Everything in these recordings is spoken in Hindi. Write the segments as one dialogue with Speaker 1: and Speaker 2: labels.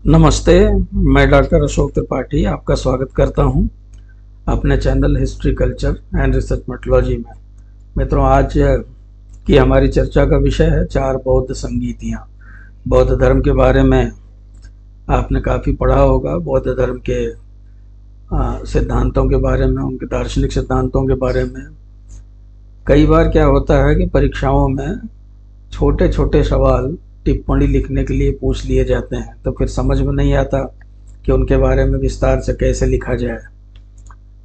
Speaker 1: नमस्ते। मैं डॉक्टर अशोक त्रिपाठी आपका स्वागत करता हूं अपने channel history culture and research methodology में। मित्रों, आज की हमारी चर्चा का विषय है चार बौद्ध संगीतियाँ। बौद्ध धर्म के बारे में आपने काफ़ी पढ़ा होगा। बौद्ध धर्म के सिद्धांतों के बारे में, उनके दार्शनिक सिद्धांतों के बारे में कई बार क्या होता है कि परीक्षाओं में छोटे छोटे सवाल टिप्पणी लिखने के लिए पूछ लिए जाते हैं, तो फिर समझ में नहीं आता कि उनके बारे में विस्तार से कैसे लिखा जाए।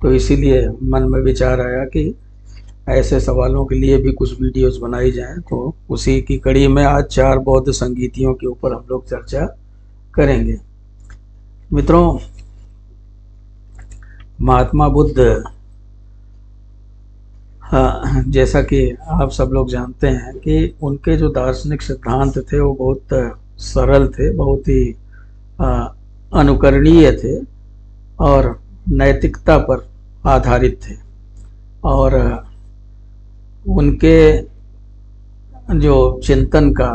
Speaker 1: तो इसीलिए मन में विचार आया कि ऐसे सवालों के लिए भी कुछ वीडियोस बनाई जाएं। तो उसी की कड़ी में आज चार बौद्ध संगीतियों के ऊपर हम लोग चर्चा करेंगे। मित्रों, महात्मा बुद्ध, हाँ, जैसा कि आप सब लोग जानते हैं कि उनके जो दार्शनिक सिद्धांत थे वो बहुत सरल थे, बहुत ही अनुकरणीय थे और नैतिकता पर आधारित थे। और उनके जो चिंतन का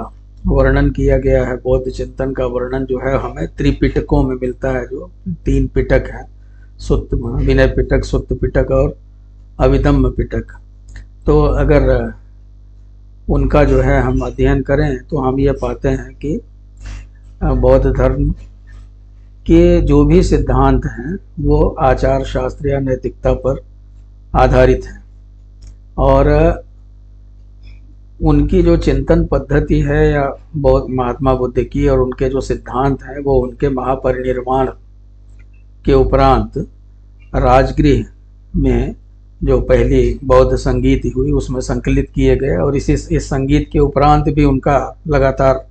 Speaker 1: वर्णन किया गया है, बौद्ध चिंतन का वर्णन जो है हमें त्रिपिटकों में मिलता है। जो तीन पिटक हैं, सुत्त विनय पिटक, सुत्त पिटक और अभिधम्म पिटक। तो अगर उनका जो है हम अध्ययन करें तो हम ये पाते हैं कि बौद्ध धर्म के जो भी सिद्धांत हैं वो आचार शास्त्र या नैतिकता पर आधारित हैं। और उनकी जो चिंतन पद्धति है या बौद्ध महात्मा बुद्ध की, और उनके जो सिद्धांत हैं वो उनके महापरिनिर्वाण के उपरांत राजगृह में जो पहली बौद्ध संगीत हुई उसमें संकलित किए गए। और इस संगीत के उपरांत भी उनका लगातार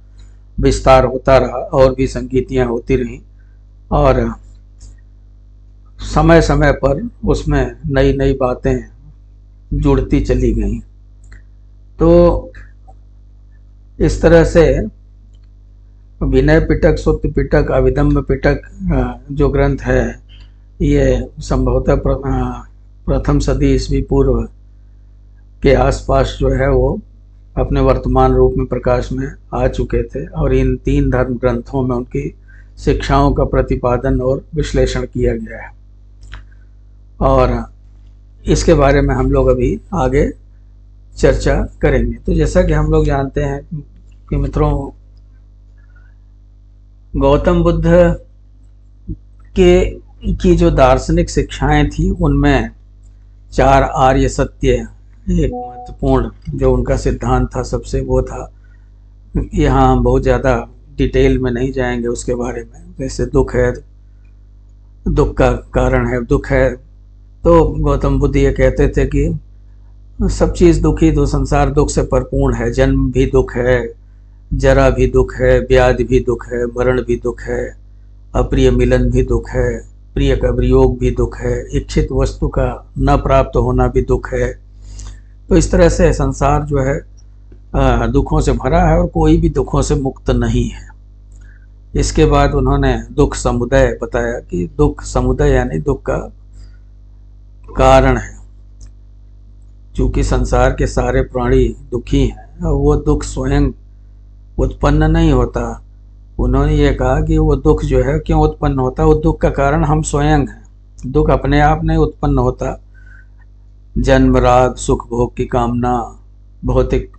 Speaker 1: विस्तार होता रहा और भी संगीतियाँ होती रहीं, और समय समय पर उसमें नई नई बातें जुड़ती चली गईं। तो इस तरह से विनय पिटक, सुत्त पिटक, अभिधम्म पिटक जो ग्रंथ है ये संभवतः प्रथम सदी ईस्वी पूर्व के आसपास जो है वो अपने वर्तमान रूप में प्रकाश में आ चुके थे। और इन तीन धर्म ग्रंथों में उनकी शिक्षाओं का प्रतिपादन और विश्लेषण किया गया है, और इसके बारे में हम लोग अभी आगे चर्चा करेंगे। तो जैसा कि हम लोग जानते हैं कि मित्रों, गौतम बुद्ध की जो दार्शनिक शिक्षाएं थी उनमें चार आर्य सत्य एक महत्वपूर्ण जो उनका सिद्धांत था सबसे, वो था, यहाँ हम बहुत ज़्यादा डिटेल में नहीं जाएंगे उसके बारे में। जैसे दुख है, दुख का कारण है, दुख है, तो गौतम बुद्ध ये कहते थे कि सब चीज़ दुखी, तो संसार दुख से परिपूर्ण है। जन्म भी दुख है, जरा भी दुख है, व्याधि भी दुख है, मरण भी दुख है, अप्रिय मिलन भी दुख है, प्रिय का वियोग भी दुख है, इच्छित वस्तु का न प्राप्त होना भी दुख है। तो इस तरह से संसार जो है दुखों से भरा है और कोई भी दुखों से मुक्त नहीं है। इसके बाद उन्होंने दुख समुदय बताया कि दुख समुदय यानी दुख का कारण है। चूँकि संसार के सारे प्राणी दुखी हैं और वो दुख स्वयं उत्पन्न नहीं होता। उन्होंने ये कहा कि वो दुख जो है क्यों उत्पन्न होता है, वो दुख का कारण हम स्वयं हैं। दुख अपने आप नहीं उत्पन्न होता। जन्म, राग, सुख भोग की कामना, भौतिक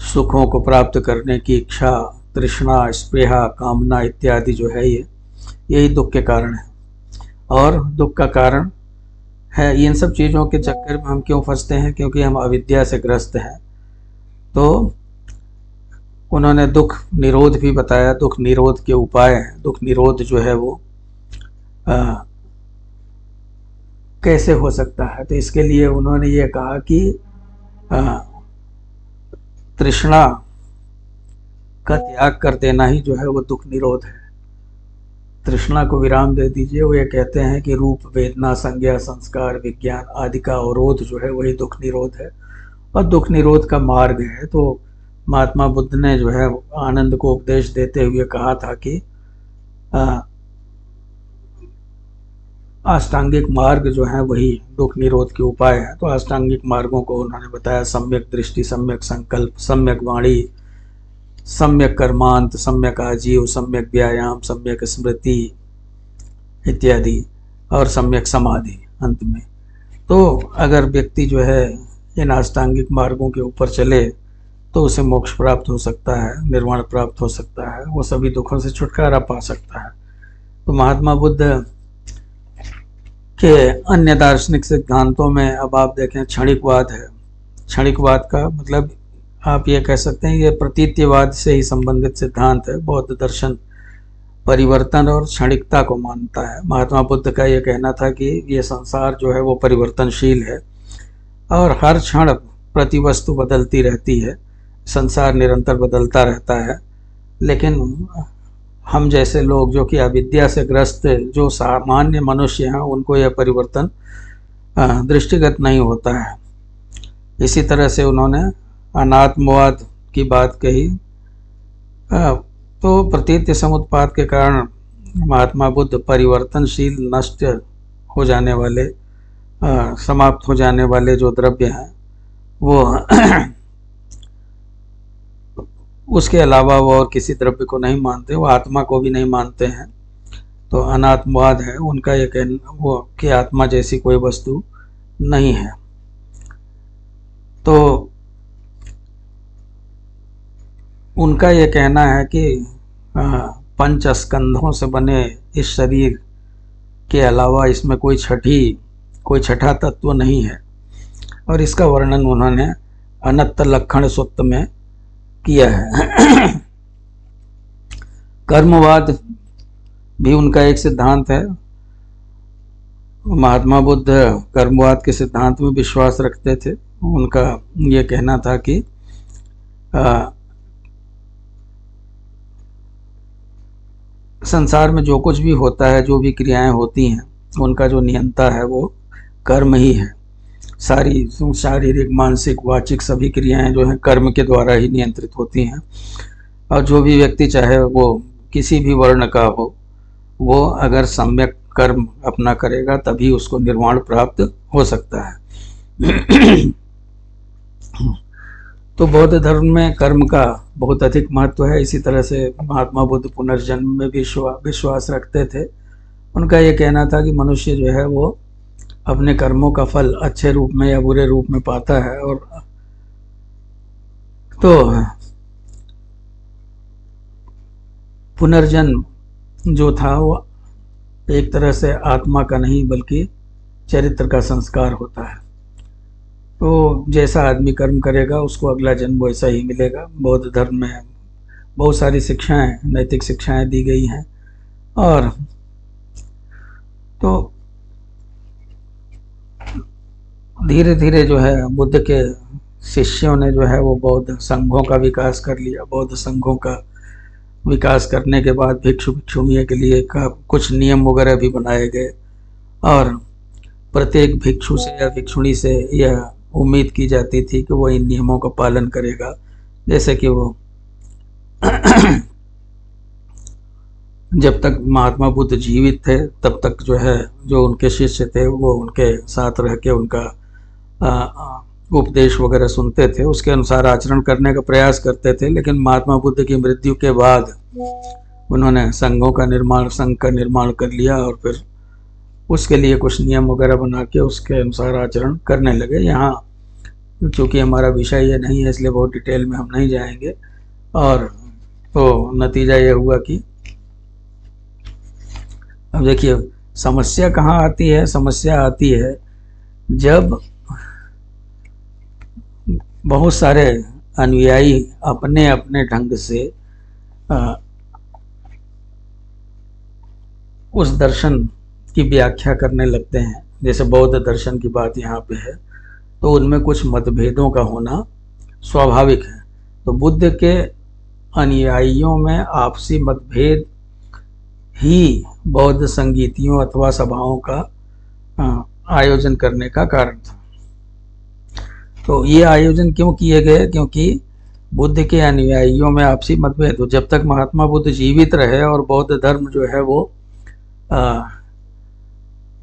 Speaker 1: सुखों को प्राप्त करने की इच्छा, तृष्णा, स्पृहा, कामना इत्यादि जो है यही दुख के कारण है। और दुख का कारण है, इन सब चीज़ों के चक्कर में हम क्यों फंसते हैं? क्योंकि हम अविद्या से ग्रस्त हैं। तो उन्होंने दुख निरोध भी बताया, दुख निरोध के उपाय हैं। दुख निरोध जो है वो कैसे हो सकता है? तो इसके लिए उन्होंने ये कहा कि तृष्णा का त्याग कर देना ही जो है वो दुख निरोध है। तृष्णा को विराम दे दीजिए। वो ये कहते हैं कि रूप, वेदना, संज्ञा, संस्कार, विज्ञान आदि का अवरोध जो है वही दुख निरोध है और दुख निरोध का मार्ग है। तो महात्मा बुद्ध ने जो है आनंद को उपदेश देते हुए कहा था कि अष्टांगिक मार्ग जो है वही दुख निरोध के उपाय है। तो अष्टांगिक मार्गों को उन्होंने बताया, सम्यक दृष्टि, सम्यक संकल्प, सम्यक वाणी, सम्यक कर्मांत, सम्यक आजीव, सम्यक व्यायाम, सम्यक स्मृति इत्यादि, और सम्यक समाधि अंत में। तो अगर व्यक्ति जो है इन अष्टांगिक मार्गों के ऊपर चले तो उसे मोक्ष प्राप्त हो सकता है, निर्वाण प्राप्त हो सकता है, वो सभी दुखों से छुटकारा पा सकता है। तो महात्मा बुद्ध के अन्य दार्शनिक सिद्धांतों में अब आप देखें क्षणिकवाद है। क्षणिकवाद का मतलब आप ये कह सकते हैं ये प्रतीत्यवाद से ही संबंधित सिद्धांत है। बौद्ध दर्शन परिवर्तन और क्षणिकता को मानता है। महात्मा बुद्ध का ये कहना था कि ये संसार जो है वो परिवर्तनशील है और हर क्षण प्रतिवस्तु बदलती रहती है, संसार निरंतर बदलता रहता है। लेकिन हम जैसे लोग जो कि अविद्या से ग्रस्त जो सामान्य मनुष्य हैं उनको यह परिवर्तन दृष्टिगत नहीं होता है। इसी तरह से उन्होंने अनात्मवाद की बात कही। तो प्रतीत्य समुत्पाद के कारण महात्मा बुद्ध परिवर्तनशील, नष्ट हो जाने वाले, समाप्त हो जाने वाले जो द्रव्य हैं वो उसके अलावा वो और किसी द्रव्य को नहीं मानते, वो आत्मा को भी नहीं मानते हैं। तो अनात्मवाद है उनका ये कहना वो कि आत्मा जैसी कोई वस्तु नहीं है। तो उनका ये कहना है कि पंच स्कंधों से बने इस शरीर के अलावा इसमें कोई छठा तत्व नहीं है। और इसका वर्णन उन्होंने अनंत लक्षण सूत्र में किया है। कर्मवाद भी उनका एक सिद्धांत है। महात्मा बुद्ध कर्मवाद के सिद्धांत में विश्वास रखते थे। उनका ये कहना था कि संसार में जो कुछ भी होता है, जो भी क्रियाएं होती हैं, उनका जो नियंता है वो कर्म ही है। सारी शारीरिक, मानसिक, वाचिक सभी क्रियाएं जो हैं कर्म के द्वारा ही नियंत्रित होती हैं। और जो भी व्यक्ति चाहे वो किसी भी वर्ण का हो, वो अगर सम्यक कर्म अपना करेगा तभी उसको निर्वाण प्राप्त हो सकता है। तो बौद्ध धर्म में कर्म का बहुत अधिक महत्व है। इसी तरह से महात्मा बुद्ध पुनर्जन्म में भी विश्वास रखते थे। उनका ये कहना था कि मनुष्य जो है वो अपने कर्मों का फल अच्छे रूप में या बुरे रूप में पाता है। और तो पुनर्जन्म जो था वो एक तरह से आत्मा का नहीं बल्कि चरित्र का संस्कार होता है। तो जैसा आदमी कर्म करेगा उसको अगला जन्म वैसा ही मिलेगा। बौद्ध धर्म में बहुत सारी शिक्षाएं, नैतिक शिक्षाएं दी गई हैं। और तो धीरे धीरे जो है बुद्ध के शिष्यों ने जो है वो बौद्ध संघों का विकास कर लिया। बौद्ध संघों का विकास करने के बाद भिक्षु भिक्षुणियों के लिए का कुछ नियम वगैरह भी बनाए गए। और प्रत्येक भिक्षु से या भिक्षुणी से यह उम्मीद की जाती थी कि वो इन नियमों का पालन करेगा। जैसे कि वो जब तक महात्मा बुद्ध जीवित थे तब तक जो है जो उनके शिष्य थे वो उनके साथ रह के उनका उपदेश वगैरह सुनते थे, उसके अनुसार आचरण करने का प्रयास करते थे। लेकिन महात्मा बुद्ध की मृत्यु के बाद उन्होंने संघ का निर्माण कर लिया और फिर उसके लिए कुछ नियम वगैरह बना के उसके अनुसार आचरण करने लगे। यहाँ चूँकि हमारा विषय ये नहीं है इसलिए बहुत डिटेल में हम नहीं जाएंगे। और तो नतीजा ये हुआ कि अब देखिए समस्या कहाँ आती है। समस्या आती है जब बहुत सारे अनुयायी अपने अपने ढंग से उस दर्शन की व्याख्या करने लगते हैं। जैसे बौद्ध दर्शन की बात यहाँ पे है तो उनमें कुछ मतभेदों का होना स्वाभाविक है। तो बुद्ध के अनुयायियों में आपसी मतभेद ही बौद्ध संगीतियों अथवा सभाओं का आयोजन करने का कारण था। तो ये आयोजन क्यों किए गए? क्योंकि बुद्ध के अनुयायियों में आपसी मतभेद हो। जब तक महात्मा बुद्ध जीवित रहे और बौद्ध धर्म जो है वो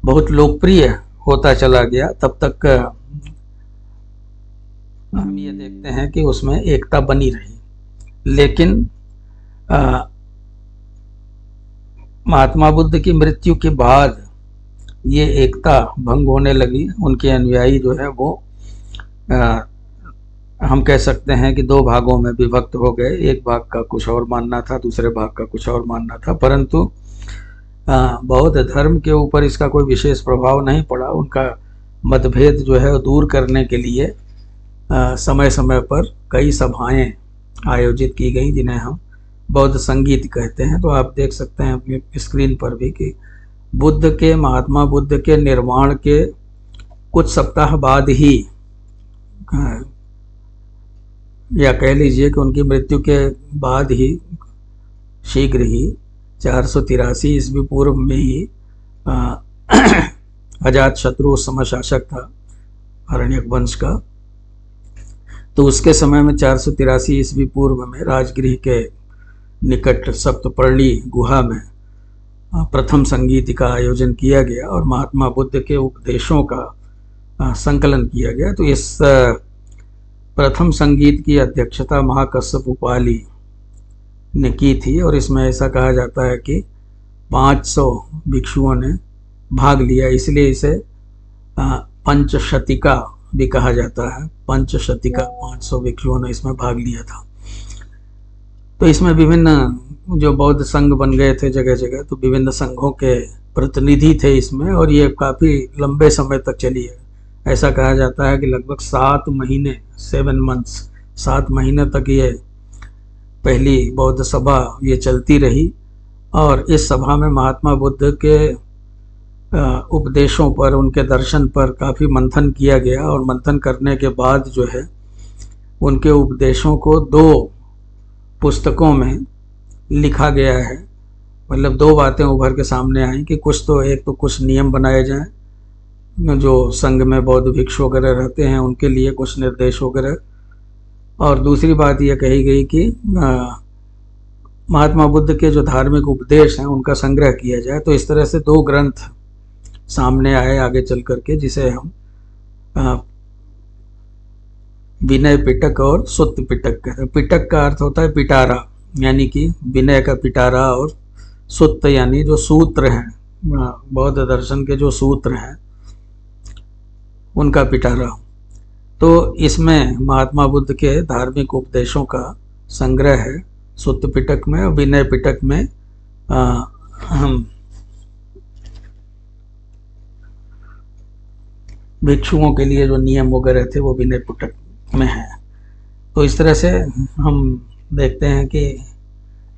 Speaker 1: बहुत लोकप्रिय होता चला गया, तब तक हम ये देखते हैं कि उसमें एकता बनी रही। लेकिन महात्मा बुद्ध की मृत्यु के बाद ये एकता भंग होने लगी। उनके अनुयायी जो है वो हम कह सकते हैं कि दो भागों में विभक्त हो गए। एक भाग का कुछ और मानना था, दूसरे भाग का कुछ और मानना था, परंतु बौद्ध धर्म के ऊपर इसका कोई विशेष प्रभाव नहीं पड़ा। उनका मतभेद जो है वो दूर करने के लिए समय समय पर कई सभाएं आयोजित की गई, जिन्हें हम बौद्ध संगीत कहते हैं। तो आप देख सकते हैं अपनी स्क्रीन पर भी कि महात्मा बुद्ध के निर्वाण के कुछ सप्ताह बाद ही, या कह लीजिए कि उनकी मृत्यु के बाद ही, शीघ्र ही 483 ईस्वी पूर्व में ही अजातशत्रु उस समय शासक था आरण्यक वंश का। तो उसके समय में 483 ईस्वी पूर्व में राजगृह के निकट सप्तपर्णी गुहा में प्रथम संगीत का आयोजन किया गया और महात्मा बुद्ध के उपदेशों का संकलन किया गया। तो इस प्रथम संगीत की अध्यक्षता महाकश्यप उपाली ने की थी और इसमें ऐसा कहा जाता है कि 500 भिक्षुओं ने भाग लिया, इसलिए इसे पंचशतिका भी कहा जाता है। पंचशतिका, 500 भिक्षुओं ने इसमें भाग लिया था। तो इसमें विभिन्न जो बौद्ध संघ बन गए थे जगह जगह, तो विभिन्न संघों के प्रतिनिधि थे इसमें, और ये काफ़ी लंबे समय तक चली है। ऐसा कहा जाता है कि लगभग 7 महीने, 7 मंथ्स, 7 महीने तक ये पहली बौद्ध सभा ये चलती रही। और इस सभा में महात्मा बुद्ध के उपदेशों पर, उनके दर्शन पर काफ़ी मंथन किया गया, और मंथन करने के बाद जो है उनके उपदेशों को 2 पुस्तकों में लिखा गया है। मतलब 2 बातें उभर के सामने आई कि एक तो कुछ नियम बनाए जाएं, जो संघ में बौद्ध भिक्षु वगैरह रहते हैं उनके लिए कुछ निर्देश वगैरह, और दूसरी बात यह कही गई कि महात्मा बुद्ध के जो धार्मिक उपदेश हैं उनका संग्रह किया जाए। तो इस तरह से 2 ग्रंथ सामने आए आगे चल करके, जिसे हम विनय पिटक और सुत्त पिटक कहते हैं। पिटक का अर्थ होता है पिटारा, यानी कि विनय का पिटारा, और सुत्त यानी जो सूत्र हैं, बौद्ध दर्शन के जो सूत्र हैं उनका पिटारा। तो इसमें महात्मा बुद्ध के धार्मिक उपदेशों का संग्रह है सुत्त पिटक में, और विनय पिटक में हम भिक्षुओं के लिए जो नियम वगैरह थे वो विनय पिटक में है। तो इस तरह से हम देखते हैं कि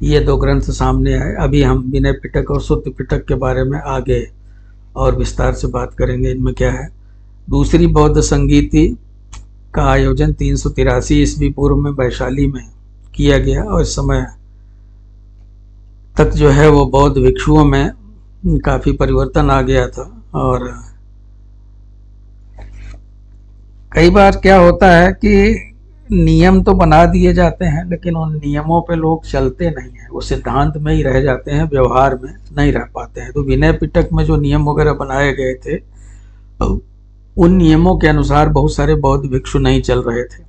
Speaker 1: ये 2 ग्रंथ सामने आए। अभी हम विनय पिटक और सुत्त पिटक के बारे में आगे और विस्तार से बात करेंगे, इनमें क्या है। दूसरी बौद्ध संगीति का आयोजन 383 ईस्वी पूर्व में वैशाली में किया गया, और इस समय तक जो है वो बौद्ध भिक्षुओं में काफ़ी परिवर्तन आ गया था। और कई बार क्या होता है कि नियम तो बना दिए जाते हैं, लेकिन उन नियमों पे लोग चलते नहीं हैं, वो सिद्धांत में ही रह जाते हैं, व्यवहार में नहीं रह पाते हैं। तो विनय पिटक में जो नियम वगैरह बनाए गए थे, उन नियमों के अनुसार बहुत सारे बौद्ध भिक्षु नहीं चल रहे थे,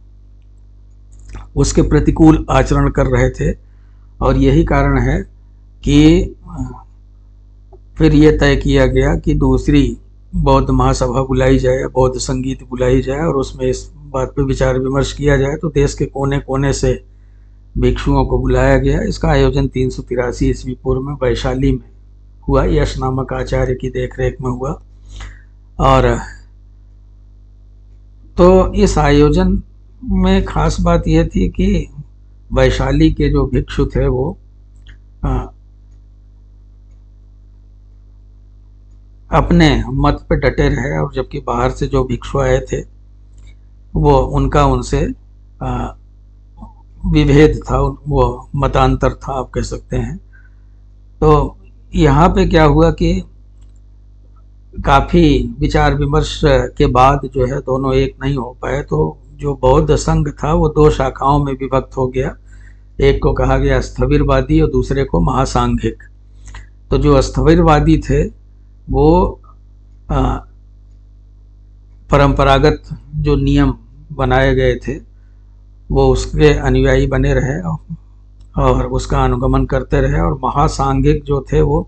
Speaker 1: उसके प्रतिकूल आचरण कर रहे थे। और यही कारण है कि फिर ये तय किया गया कि दूसरी बौद्ध महासभा बुलाई जाए, बौद्ध संगीत बुलाई जाए, और उसमें इस बात पर विचार विमर्श किया जाए। तो देश के कोने कोने से भिक्षुओं को बुलाया गया। इसका आयोजन 383 ईस्वी पूर्व में वैशाली में हुआ, यश नामक आचार्य की देखरेख में हुआ। और तो इस आयोजन में खास बात यह थी कि वैशाली के जो भिक्षु थे वो अपने मत पे डटे रहे, और जबकि बाहर से जो भिक्षु आए थे वो उनका उनसे विभेद था, वो मतांतर था आप कह सकते हैं। तो यहाँ पे क्या हुआ कि काफ़ी विचार विमर्श के बाद जो है दोनों एक नहीं हो पाए। तो जो बौद्ध संघ था वो 2 शाखाओं में विभक्त हो गया। एक को कहा गया स्थविरवादी और दूसरे को महासांघिक। तो जो स्थविरवादी थे वो परंपरागत जो नियम बनाए गए थे वो उसके अनुयायी बने रहे, और उसका अनुगमन करते रहे। और महासांघिक जो थे वो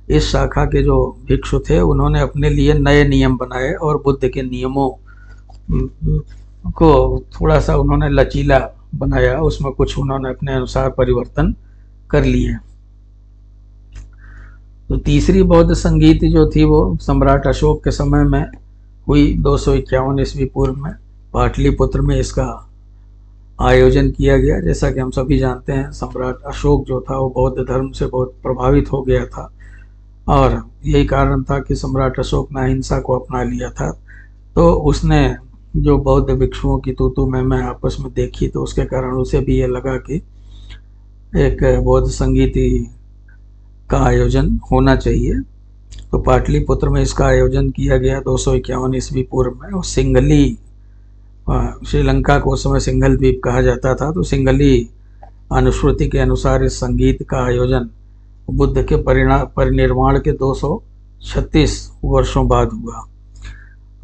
Speaker 1: इस शाखा के जो भिक्षु थे उन्होंने अपने लिए नए नियम बनाए और बुद्ध के नियमों को थोड़ा सा उन्होंने लचीला बनाया, उसमें कुछ उन्होंने अपने अनुसार परिवर्तन कर लिए। तो तीसरी बौद्ध संगीति जो थी वो सम्राट अशोक के समय में हुई, 251 ईस्वी पूर्व में पाटलिपुत्र में इसका आयोजन किया गया। जैसा कि हम सभी जानते हैं, सम्राट अशोक जो था वो बौद्ध धर्म से बहुत प्रभावित हो गया था और यही कारण था कि सम्राट अशोक ने अहिंसा को अपना लिया था। तो उसने जो बौद्ध भिक्षुओं की तू मैं आपस में देखी, तो उसके कारण उसे भी ये लगा कि एक बौद्ध संगीति का आयोजन होना चाहिए। तो पाटलिपुत्र में इसका आयोजन किया गया 251 ईस्वी पूर्व में। और सिंघली, श्रीलंका को उस समय सिंघल द्वीप कहा जाता था, तो सिंघली अनुश्रुति के अनुसार इस संगीत का आयोजन बुद्ध के परिनिर्वाण के 236 वर्षों बाद हुआ।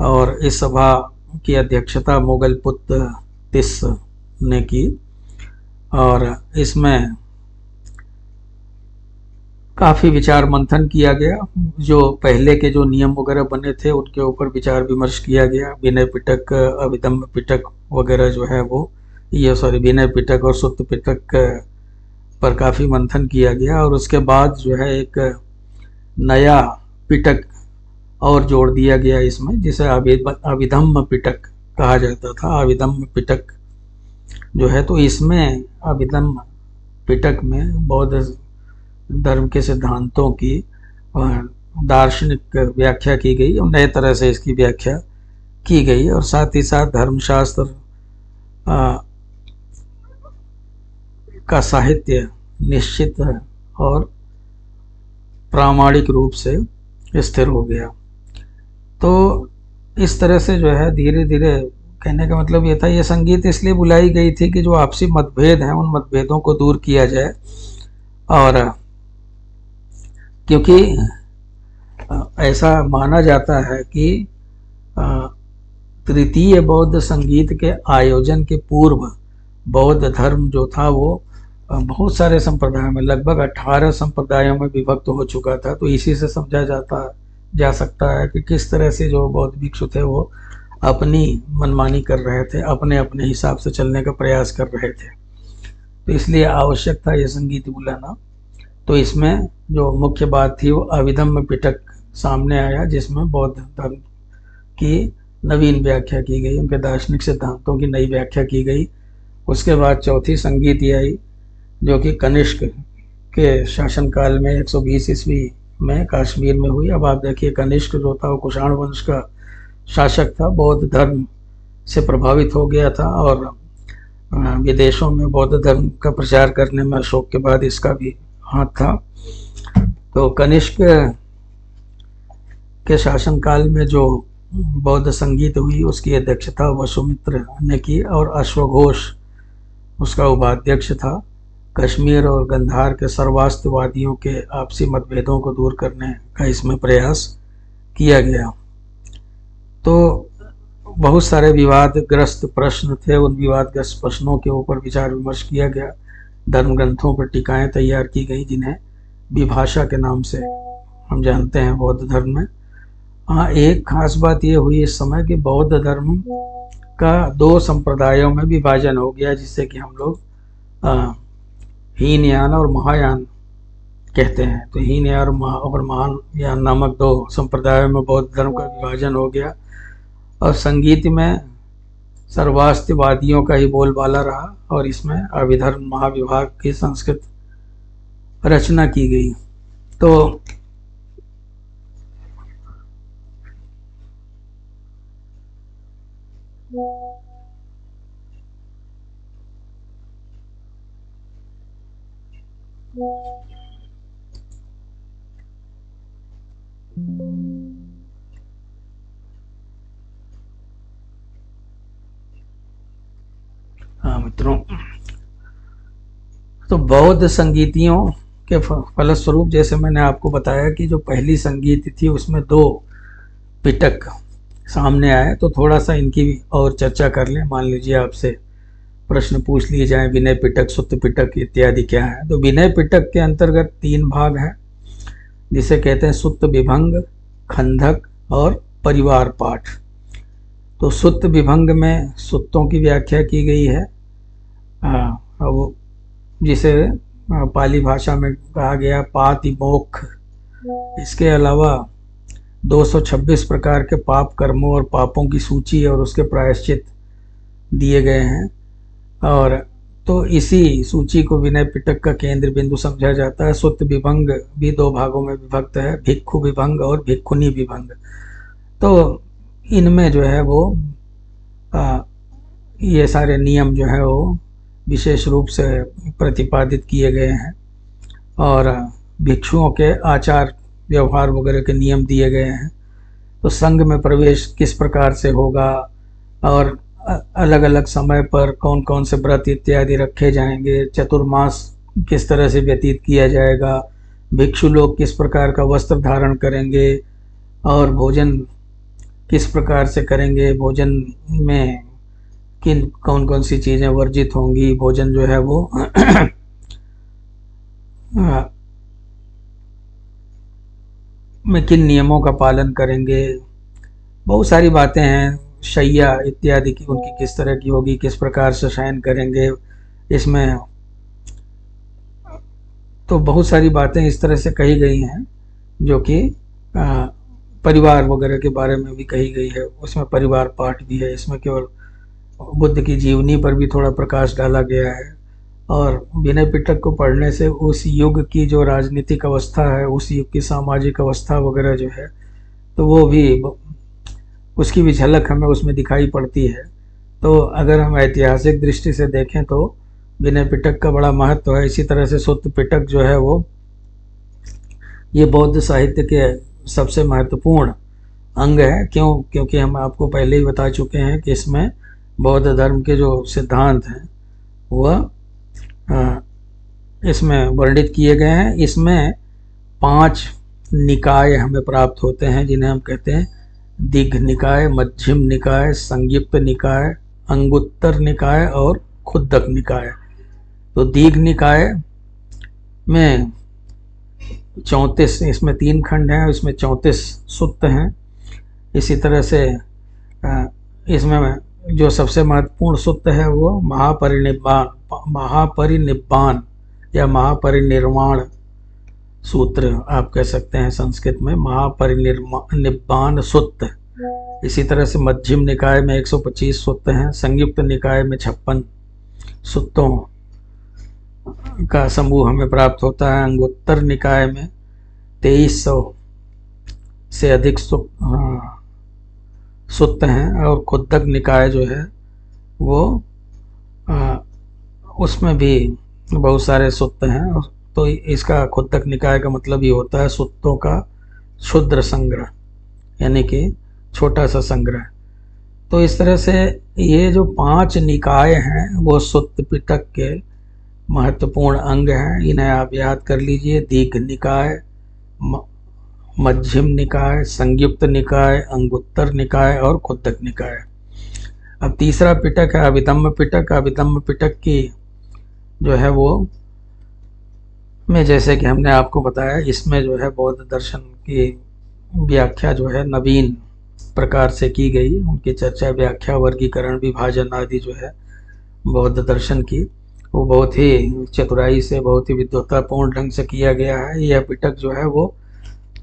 Speaker 1: और इस सभा की अध्यक्षता मुगल पुत्र तिस ने की और इसमें काफ़ी विचार मंथन किया गया। जो पहले के जो नियम वगैरह बने थे उनके ऊपर विचार विमर्श किया गया। विनय पिटक, अभिधम्म पिटक वगैरह जो है वो विनय पिटक और सुत्त पिटक पर काफ़ी मंथन किया गया। और उसके बाद जो है एक नया पिटक और जोड़ दिया गया इसमें, जिसे अभिधम्म पिटक कहा जाता था। अभिधम्म पिटक जो है, तो इसमें अभिधम्म पिटक में बौद्ध धर्म के सिद्धांतों की दार्शनिक व्याख्या की गई और नए तरह से इसकी व्याख्या की गई। और साथ ही साथ धर्मशास्त्र का साहित्य निश्चित और प्रामाणिक रूप से स्थिर हो गया। तो इस तरह से जो है धीरे धीरे, कहने का मतलब ये था, ये संगीत इसलिए बुलाई गई थी कि जो आपसी मतभेद हैं उन मतभेदों को दूर किया जाए। और क्योंकि ऐसा माना जाता है कि तृतीय बौद्ध संगीत के आयोजन के पूर्व बौद्ध धर्म जो था वो बहुत सारे संप्रदायों में, लगभग 18 संप्रदायों में विभक्त हो चुका था। तो इसी से समझा जा सकता है कि किस तरह से जो बौद्ध भिक्षु थे वो अपनी मनमानी कर रहे थे, अपने अपने हिसाब से चलने का प्रयास कर रहे थे। तो इसलिए आवश्यक था ये संगीत बुलाना। तो इसमें जो मुख्य बात थी वो अभिधम्म पिटक सामने आया, जिसमें बौद्ध धर्म की नवीन व्याख्या की गई, उनके दार्शनिक सिद्धांतों की नई व्याख्या की गई। उसके बाद चौथी संगीति आई, जो कि कनिष्क के शासनकाल में 120 ईस्वी में कश्मीर में हुई। अब आप देखिए, कनिष्क जो था वो कुषाण वंश का शासक था, बौद्ध धर्म से प्रभावित हो गया था और विदेशों में बौद्ध धर्म का प्रचार करने में अशोक के बाद इसका भी हाथ था। तो कनिष्क के शासनकाल में जो बौद्ध संगीत हुई उसकी अध्यक्षता वसुमित्र ने की और अश्वघोष उसका उपाध्यक्ष था। कश्मीर और गंधार के सर्वास्तिवादियों के आपसी मतभेदों को दूर करने का इसमें प्रयास किया गया। तो बहुत सारे विवादग्रस्त प्रश्न थे, उन विवादग्रस्त प्रश्नों के ऊपर विचार विमर्श किया गया। धर्म ग्रंथों पर टीकाएं तैयार की गई, जिन्हें विभाषा के नाम से हम जानते हैं बौद्ध धर्म में। हाँ, एक खास बात ये हुई इस समय कि बौद्ध धर्म का 2 संप्रदायों में विभाजन हो गया, जिससे कि हम लोग हीनयान और महायान कहते हैं। तो हीनयान और महायान नामक 2 संप्रदायों में बौद्ध धर्म का विभाजन हो गया और संगीत में सर्वास्तिवादियों का ही बोलबाला रहा और इसमें अभिधर्म महाविभाग की संस्कृत रचना की गई। तो हाँ मित्रों, तो बौद्ध संगीतियों के फलस्वरूप, जैसे मैंने आपको बताया कि जो पहली संगीत थी उसमें 2 पिटक सामने आए, तो थोड़ा सा इनकी और चर्चा कर लें। मान लीजिए आपसे प्रश्न पूछ लिए जाए, विनय पिटक, सुत्त पिटक इत्यादि क्या है। तो विनय पिटक के अंतर्गत 3 भाग हैं, जिसे कहते हैं सुत्त विभंग, खंडक और परिवार पाठ। तो सुत्त विभंग में सुत्तों की व्याख्या की गई है, वो जिसे पाली भाषा में कहा गया पाति मोक्ष। इसके अलावा 226 प्रकार के पाप कर्मों और पापों की सूची और उसके प्रायश्चित दिए गए हैं। और तो इसी सूची को विनय पिटक का केंद्र बिंदु समझा जाता है। सुत्त विभंग भी 2 भागों में विभक्त है, भिक्खु विभंग और भिक्खुनी विभंग। तो इनमें जो है वो ये सारे नियम जो है वो विशेष रूप से प्रतिपादित किए गए हैं, और भिक्षुओं के आचार व्यवहार वगैरह के नियम दिए गए हैं। तो संघ में प्रवेश किस प्रकार से होगा, और अलग अलग समय पर कौन कौन से व्रत इत्यादि रखे जाएंगे, चतुर्मास किस तरह से व्यतीत किया जाएगा, भिक्षु लोग किस प्रकार का वस्त्र धारण करेंगे, और भोजन किस प्रकार से करेंगे, भोजन में किन कौन कौन सी चीज़ें वर्जित होंगी, भोजन जो है वो में किन नियमों का पालन करेंगे, बहुत सारी बातें हैं। शैया इत्यादि की उनकी किस तरह की होगी, किस प्रकार से शयन करेंगे, इसमें तो बहुत सारी बातें इस तरह से कही गई हैं, जो कि परिवार वगैरह के बारे में भी कही गई है। उसमें परिवार पाठ भी है। इसमें केवल बुद्ध की जीवनी पर भी थोड़ा प्रकाश डाला गया है, और विनय पिटक को पढ़ने से उस युग की जो राजनीतिक अवस्था है, उस युग की सामाजिक अवस्था वगैरह जो है, तो वो भी उसकी भी झलक हमें उसमें दिखाई पड़ती है। तो अगर हम ऐतिहासिक दृष्टि से देखें तो विनय पिटक का बड़ा महत्व है। इसी तरह से सुत्त पिटक जो है वो ये बौद्ध साहित्य के सबसे महत्वपूर्ण अंग है। क्योंकि हम आपको पहले ही बता चुके हैं कि इसमें बौद्ध धर्म के जो सिद्धांत हैं वह इसमें वर्णित किए गए हैं। इसमें 5 निकाय हमें प्राप्त होते हैं, जिन्हें हम कहते हैं दीघ निकाय, मध्यम निकाय, संयुक्त निकाय, अंगुत्तर निकाय और खुद्दक निकाय। तो दीघ निकाय में 34, इसमें 3 खंड हैं, इसमें 34 सुत्त हैं। इसी तरह से इसमें जो सबसे महत्वपूर्ण सुत्त है वो महापरिनिब्बान या महापरिनिर्वाण सूत्र आप कह सकते हैं संस्कृत में, महापरिनिब्बान सुत्त। इसी तरह से मध्यम निकाय में 125 सुत्त हैं, संयुक्त निकाय में 56 सुत्तों का समूह हमें प्राप्त होता है। अंगुत्तर निकाय में 2300 से अधिक सुत्त हैं, और खुद्दक निकाय जो है वो उसमें भी बहुत सारे सुत्त हैं। तो इसका खुद्दक निकाय का मतलब ये होता है सुत्तों का क्षुद्र संग्रह, यानी कि छोटा सा संग्रह। तो इस तरह से ये जो 5 निकाय हैं वो सुत्त पिटक के महत्वपूर्ण अंग हैं। इन्हें आप याद कर लीजिए: दीघ निकाय, मध्यम निकाय, संयुक्त निकाय, अंगुत्तर निकाय और खुद्दक निकाय। अब तीसरा पिटक है अभिधम्म पिटक। अभिधम्म पिटक की जो है वो में, जैसे कि हमने आपको बताया, इसमें जो है बौद्ध दर्शन की व्याख्या जो है नवीन प्रकार से की गई। उनकी चर्चा, व्याख्या, वर्गीकरण, विभाजन आदि जो है बौद्ध दर्शन की, वो बहुत ही चतुराई से, बहुत ही विद्वत्तापूर्ण ढंग से किया गया है। यह पिटक जो है वो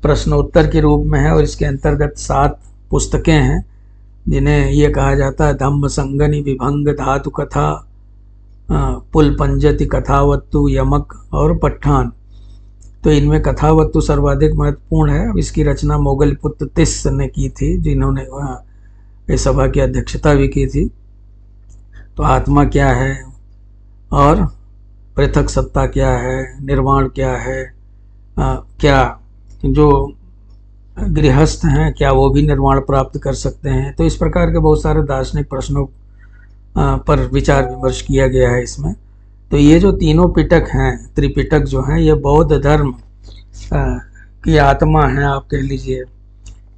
Speaker 1: प्रश्नोत्तर के रूप में है, और इसके अंतर्गत 7 पुस्तकें हैं, जिन्हें ये कहा जाता है धम्म संगनि विभंग धातु कथा, पुल पंजति कथावत्तु, यमक और पट्ठान। तो इनमें कथावत्तु सर्वाधिक महत्वपूर्ण है। इसकी रचना मोगलपुत्र तिस्स ने की थी, जिन्होंने इस सभा की अध्यक्षता भी की थी। तो आत्मा क्या है, और पृथक सत्ता क्या है, निर्वाण क्या है, क्या जो गृहस्थ हैं क्या वो भी निर्वाण प्राप्त कर सकते हैं। तो इस प्रकार के बहुत सारे दार्शनिक प्रश्नों पर विचार विमर्श किया गया है इसमें। तो ये जो तीनों पिटक हैं, त्रिपिटक जो हैं, ये बौद्ध धर्म की आत्मा है, आप कह लीजिए।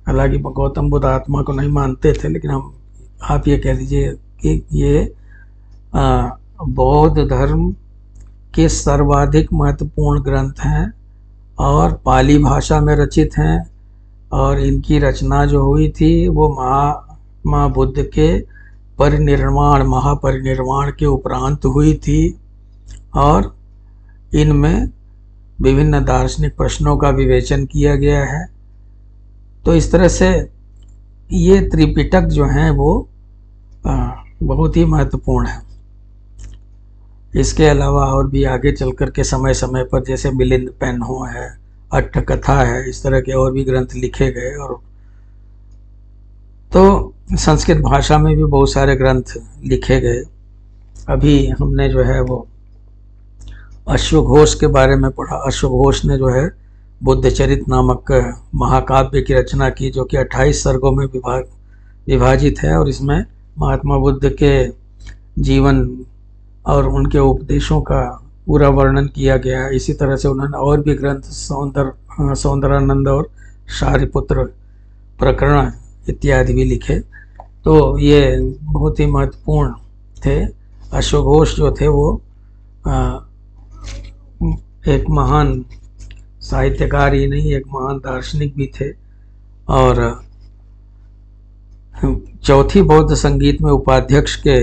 Speaker 1: हालांकि गौतम बुद्ध आत्मा को नहीं मानते थे, लेकिन आप ये कह लीजिए कि ये बौद्ध धर्म के सर्वाधिक महत्वपूर्ण ग्रंथ हैं और पाली भाषा में रचित हैं, और इनकी रचना जो हुई थी वो माँ बुद्ध के महापरिनिर्वाण के उपरांत हुई थी, और इनमें विभिन्न दार्शनिक प्रश्नों का विवेचन किया गया है। तो इस तरह से ये त्रिपिटक जो हैं वो बहुत ही महत्वपूर्ण है। इसके अलावा और भी आगे चल कर के समय समय पर जैसे मिलिंद पेन्हो है, अट्ठकथा है, इस तरह के और भी ग्रंथ लिखे गए। और तो संस्कृत भाषा में भी बहुत सारे ग्रंथ लिखे गए। अभी हमने जो है वो अश्वघोष के बारे में पढ़ा। अश्वघोष ने जो है बुद्धचरित नामक महाकाव्य की रचना की, जो कि 28 सर्गों में विभाजित है, और इसमें महात्मा बुद्ध के जीवन और उनके उपदेशों का पूरा वर्णन किया गया है। इसी तरह से उन्होंने और भी ग्रंथ सौंदरानंद और शारिपुत्र प्रकरण इत्यादि भी लिखे। तो ये बहुत ही महत्वपूर्ण थे। अश्वघोष जो थे वो एक महान साहित्यकार ही नहीं, एक महान दार्शनिक भी थे, और चौथी बौद्ध संगीत में उपाध्यक्ष के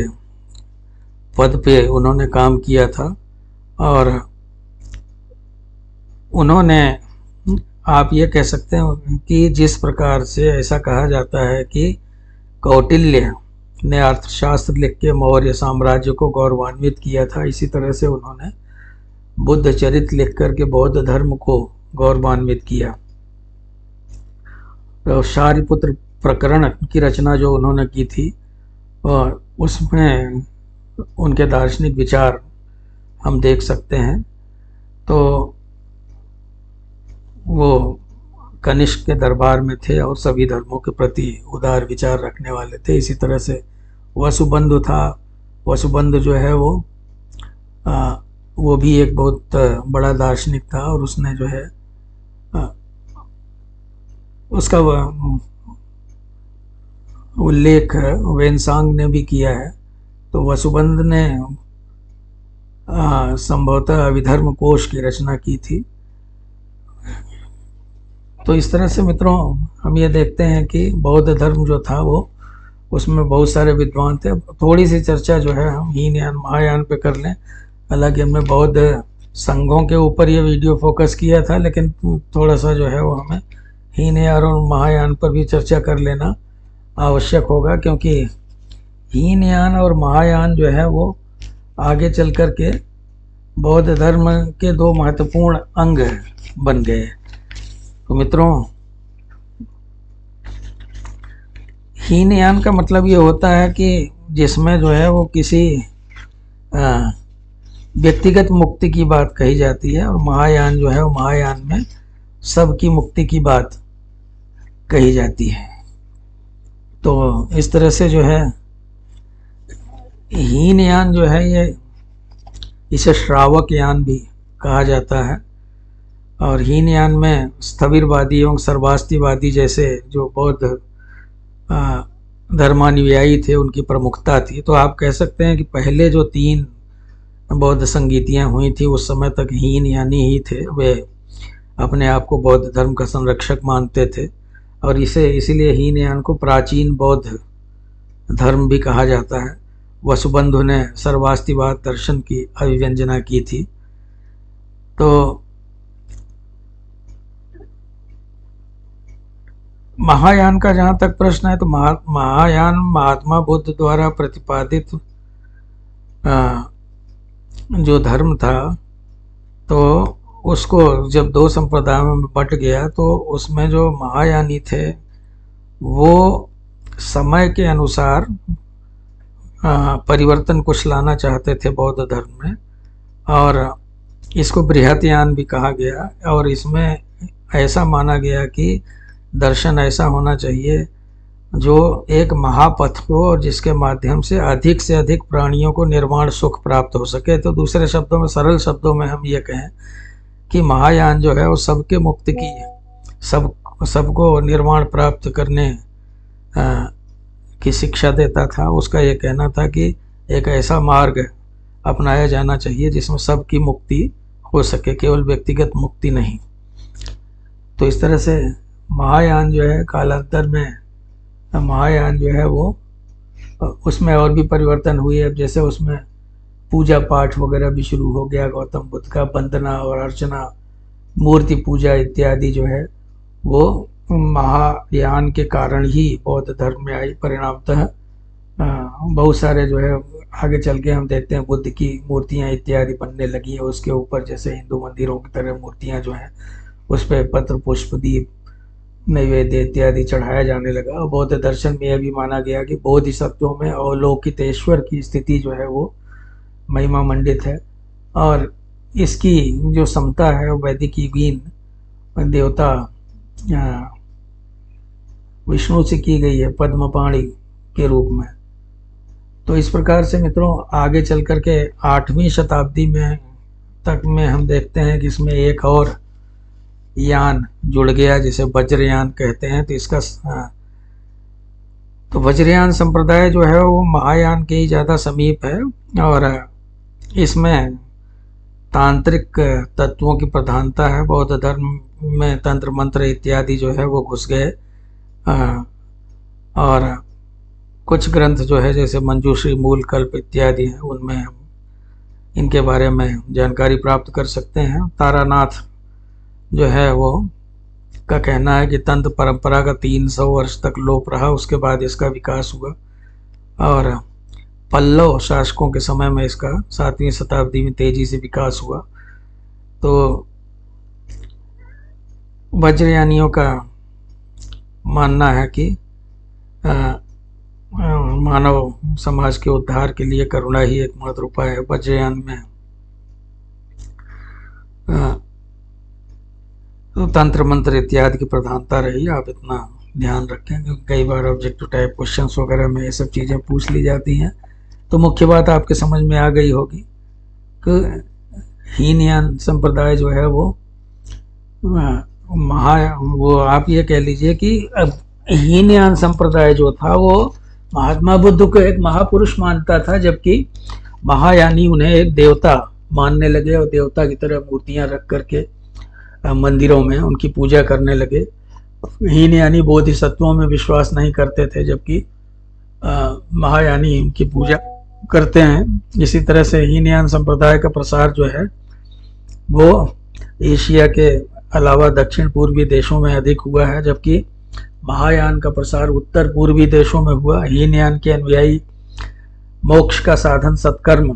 Speaker 1: पद पे उन्होंने काम किया था। और उन्होंने, आप ये कह सकते हैं कि जिस प्रकार से ऐसा कहा जाता है कि कौटिल्य ने अर्थशास्त्र लिख के मौर्य साम्राज्य को गौरवान्वित किया था, इसी तरह से उन्होंने बुद्ध चरित लिख करके बौद्ध धर्म को गौरवान्वित किया। तो शारिपुत्र प्रकरण की रचना जो उन्होंने की थी, और उसमें उनके दार्शनिक विचार हम देख सकते हैं। तो वो कनिष्क के दरबार में थे और सभी धर्मों के प्रति उदार विचार रखने वाले थे। इसी तरह से वसुबंधु था। वसुबंधु जो है वो भी एक बहुत बड़ा दार्शनिक था, और उसने जो है उसका उल्लेख वेनसांग ने भी किया है। तो वसुबंध ने संभवतः अभिधर्म कोश की रचना की थी। तो इस तरह से मित्रों हम ये देखते हैं कि बौद्ध धर्म जो था वो, उसमें बहुत सारे विद्वान थे। थोड़ी सी चर्चा जो है हम हीनयान महायान पे कर लें। हालांकि हमने बौद्ध संघों के ऊपर ये वीडियो फोकस किया था, लेकिन थोड़ा सा जो है वो हमें हीनयान और महायान पर भी चर्चा कर लेना आवश्यक होगा, क्योंकि हीनयान और महायान जो है वो आगे चल कर के बौद्ध धर्म के दो महत्वपूर्ण अंग बन गए। तो मित्रों, हीनयान का मतलब ये होता है कि जिसमें जो है वो किसी व्यक्तिगत मुक्ति की बात कही जाती है, और महायान जो है वो महायान में सबकी मुक्ति की बात कही जाती है। तो इस तरह से जो है हीनयान जो है ये, इसे श्रावक यान भी कहा जाता है। और हीनयान में स्थविरवादी एवं सर्वास्तिवादी जैसे जो बौद्ध धर्मानुयायी थे उनकी प्रमुखता थी। तो आप कह सकते हैं कि पहले जो 3 बौद्ध संगीतियाँ हुई थी उस समय तक हीनयानी ही थे। वे अपने आप को बौद्ध धर्म का संरक्षक मानते थे, और इसीलिए हीनयान को प्राचीन बौद्ध धर्म भी कहा जाता है। वसुबंधु ने सर्वास्तिवाद दर्शन की अभिव्यंजना की थी। तो महायान का जहाँ तक प्रश्न है, तो महायान महात्मा बुद्ध द्वारा प्रतिपादित जो धर्म था, तो उसको जब 2 संप्रदायों में बट गया, तो उसमें जो महायानी थे वो समय के अनुसार परिवर्तन कुछ लाना चाहते थे बौद्ध धर्म में, और इसको बृहतयान भी कहा गया। और इसमें ऐसा माना गया कि दर्शन ऐसा होना चाहिए जो एक महापथ हो, और जिसके माध्यम से अधिक प्राणियों को निर्वाण सुख प्राप्त हो सके। तो दूसरे शब्दों में, सरल शब्दों में हम ये कहें कि महायान जो है वो सबके मुक्ति की, सबको निर्वाण प्राप्त करने की शिक्षा देता था। उसका ये कहना था कि एक ऐसा मार्ग अपनाया जाना चाहिए जिसमें सबकी मुक्ति हो सके, केवल व्यक्तिगत मुक्ति नहीं। तो इस तरह से महायान जो है कालांतर में, महायान जो है वो उसमें और भी परिवर्तन हुए। अब जैसे उसमें पूजा पाठ वगैरह भी शुरू हो गया, गौतम बुद्ध का वंदना और अर्चना, मूर्ति पूजा इत्यादि जो है वो महायान के कारण ही बौद्ध धर्म में आई। परिणामतः बहुत सारे जो है आगे चल के हम देखते हैं बुद्ध की मूर्तियां इत्यादि बनने लगी हैं। उसके ऊपर जैसे हिंदू मंदिरों की तरह मूर्तियां जो हैं उस पर पत्र पुष्प दीप नैवेद्य इत्यादि चढ़ाया जाने लगा। बौद्ध दर्शन में यह भी माना गया कि बोधिसत्वों में अवलोकितेश्वर की स्थिति जो है वो महिमा मंडित है, और इसकी जो समता है वैदिक युगीन देवता विष्णु से की गई है पद्मपाणि के रूप में। तो इस प्रकार से मित्रों आगे चल कर के 8वीं शताब्दी में तक में हम देखते हैं कि इसमें एक और यान जुड़ गया जिसे वज्रयान कहते हैं। तो इसका तो वज्रयान संप्रदाय जो है वो महायान के ही ज़्यादा समीप है, और इसमें तांत्रिक तत्वों की प्रधानता है। बौद्ध धर्म में तंत्र मंत्र इत्यादि जो है वो घुस गए, और कुछ ग्रंथ जो है जैसे मंजूश्री, मूल कल्प इत्यादि हैं उनमें हम इनके बारे में जानकारी प्राप्त कर सकते हैं। तारानाथ जो है वो का कहना है कि तंत्र परंपरा का 300 वर्ष तक लोप रहा, उसके बाद इसका विकास हुआ, और पल्लव शासकों के समय में इसका 7वीं शताब्दी में तेजी से विकास हुआ। तो वज्रयानियों का मानना है कि मानव समाज के उद्धार के लिए करुणा ही एकमात्र उपाय है। वज्रयान में तो तंत्र मंत्र इत्यादि की प्रधानता रही। आप इतना ध्यान रखें क्योंकि कई बार ऑब्जेक्टिव टाइप क्वेश्चंस वगैरह में ये सब चीज़ें पूछ ली जाती हैं। तो मुख्य बात आपके समझ में आ गई होगी कि हीनयान संप्रदाय जो है वो आप ये कह लीजिए कि हीनयान संप्रदाय जो था वो महात्मा बुद्ध को एक महापुरुष मानता था, जबकि महायानी उन्हें एक देवता मानने लगे और देवता की तरह मूर्तियां रख करके मंदिरों में उनकी पूजा करने लगे। हीनयानी बोधिसत्वों में विश्वास नहीं करते थे, जबकि महायानी उनकी पूजा करते हैं। इसी तरह से हीनयान संप्रदाय का प्रसार जो है वो एशिया के अलावा दक्षिण पूर्वी देशों में अधिक हुआ है, जबकि महायान का प्रसार उत्तर पूर्वी देशों में हुआ। हीनयान के अनुयायी मोक्ष का साधन सत्कर्म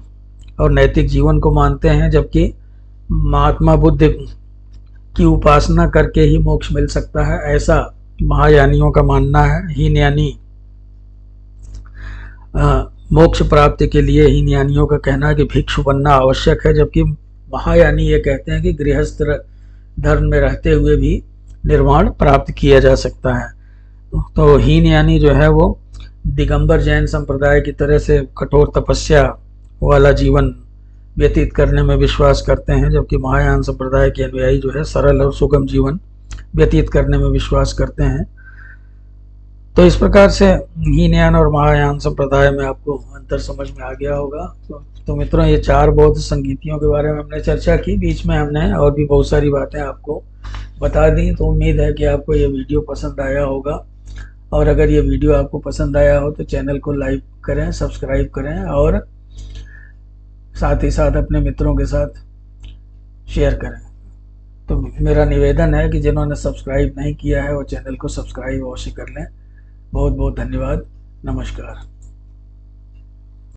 Speaker 1: और नैतिक जीवन को मानते हैं, जबकि महात्मा बुद्ध की उपासना करके ही मोक्ष मिल सकता है, ऐसा महायानियों का मानना है। हीनयानी मोक्ष प्राप्ति के लिए हीनयानियों का कहना है कि भिक्षु बनना आवश्यक है, जबकि महायानी ये कहते हैं कि गृहस्थ धर्म में रहते हुए भी निर्वाण प्राप्त किया जा सकता है। तो हीनयानी जो है वो दिगंबर जैन संप्रदाय की तरह से कठोर तपस्या वाला जीवन व्यतीत करने में विश्वास करते हैं, जबकि महायान संप्रदाय के अनुयायी जो है सरल और सुगम जीवन व्यतीत करने में विश्वास करते हैं। तो इस प्रकार से हीनयान और महायान संप्रदाय में आपको अंतर समझ में आ गया होगा। तो मित्रों ये 4 बौद्ध संगीतियों के बारे में हमने चर्चा की। बीच में हमने और भी बहुत सारी बातें आपको बता दी। तो उम्मीद है कि आपको ये वीडियो पसंद आया होगा, और अगर ये वीडियो आपको पसंद आया हो तो चैनल को लाइक करें, सब्सक्राइब करें, और साथ ही साथ अपने मित्रों के साथ शेयर करें। तो मेरा निवेदन है कि जिन्होंने सब्सक्राइब नहीं किया है वो चैनल को सब्सक्राइब अवश्य कर लें। बहुत बहुत धन्यवाद। नमस्कार।